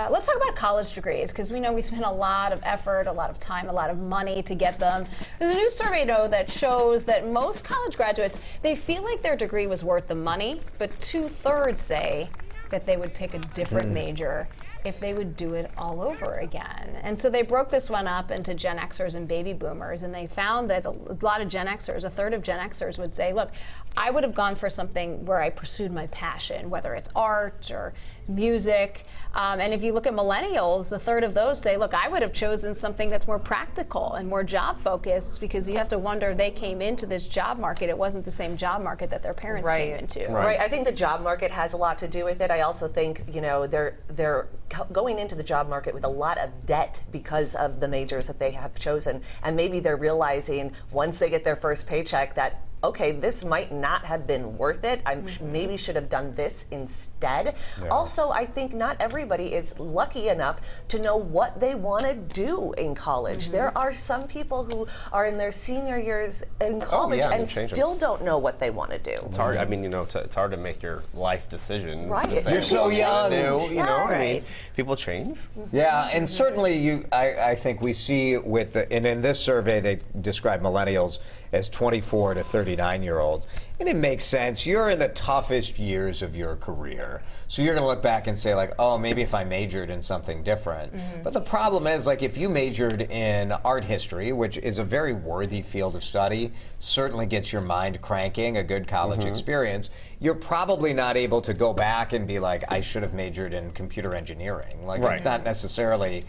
let's talk about college degrees, because we know we spend a lot of effort, a lot of time, a lot of money to get them. There's a new survey, though, that shows that most college graduates, they feel like their degree was worth the money, but 2/3 say that they would pick a different major if they would do it all over again. And so they broke this one up into Gen Xers and baby boomers, and they found that a lot of Gen Xers, 1/3 of Gen Xers would say, look, I would have gone for something where I pursued my passion, whether it's art or music. And if you look at millennials, 1/3 of those say, look, I would have chosen something that's more practical and more job focused, because you have to wonder, they came into this job market, it wasn't the same job market that their parents came into. Right. I think the job market has a lot to do with it. I also think, you know, they're going into the job market with a lot of debt because of the majors that they have chosen, and maybe they're realizing once they get their first paycheck that, okay, this might not have been worth it. I maybe should have done this instead. Yeah. Also, I think not everybody is lucky enough to know what they want to do in college. There are some people who are in their senior years in college and still don't know what they want to do. It's hard. I mean, you know, it's hard to make your life decision. Right. You're so young. You know, I mean, people change. Yeah, and certainly I think we see and in this survey they describe millennials as 24 to 39-year-olds. And it makes sense. You're in the toughest years of your career. So you're going to look back and say, like, oh, maybe if I majored in something different. But the problem is, like, if you majored in art history, which is a very worthy field of study, certainly gets your mind cranking, a good college experience, you're probably not able to go back and be like, I should have majored in computer engineering. Like, it's not necessarily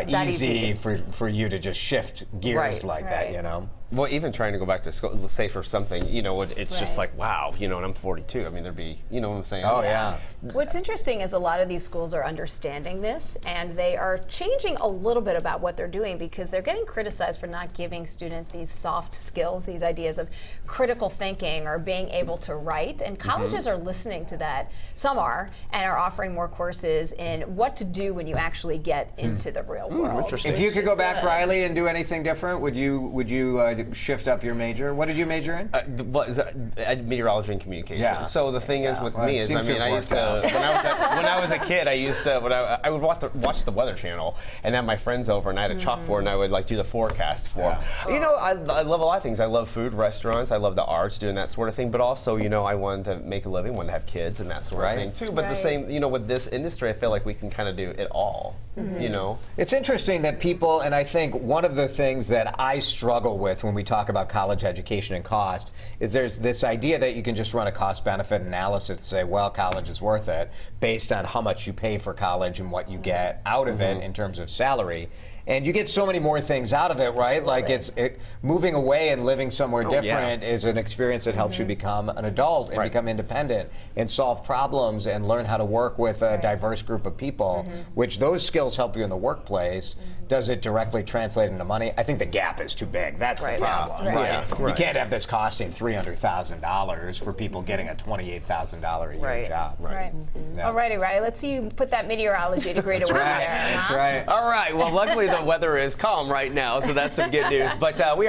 easy for you to just shift gears like that, you know? Well, even trying to go back to school, let's say for something, you know, it's just like, wow, you know, and I'm 42. I mean, there'd be, you know what I'm saying? Oh, yeah. What's interesting is a lot of these schools are understanding this, and they are changing a little bit about what they're doing, because they're getting criticized for not giving students these soft skills, these ideas of critical thinking or being able to write. And colleges are listening to that. Some are, and are offering more courses in what to do when you actually get into the real world. Interesting. If you could go back, Riley, and do anything different, would you shift up your major? What did you major in? Meteorology and communication. Yeah. So the thing is with me is, I mean, I used to, when I was a kid, I used to, I would watch the Weather Channel and have my friends over, and I had a chalkboard, and I would like do the forecast for them. You know, I love a lot of things. I love food, restaurants, I love the arts, doing that sort of thing, but also, you know, I wanted to make a living, wanted to have kids and that sort of thing too. But the same, you know, with this industry, I feel like we can kind of do it all, you know? It's interesting that people, and I think one of the things that I struggle with when we talk about college education and cost is there's this idea that you can just run a cost-benefit analysis and say, well, college is worth it based on how much you pay for college and what you get out of it in terms of salary. And you get so many more things out of it, right? Like moving away and living somewhere different is an experience that helps you become an adult and become independent and solve problems and learn how to work with a diverse group of people, which those skills help you in the workplace. Does it directly translate into money? I think the gap is too big. That's the problem, right? You can't have this costing $300,000 for people getting a $28,000 a year job. All righty, let's see you put that meteorology degree to work there. That's right. All right. Well, luckily the weather is calm right now, so that's some good news. But we are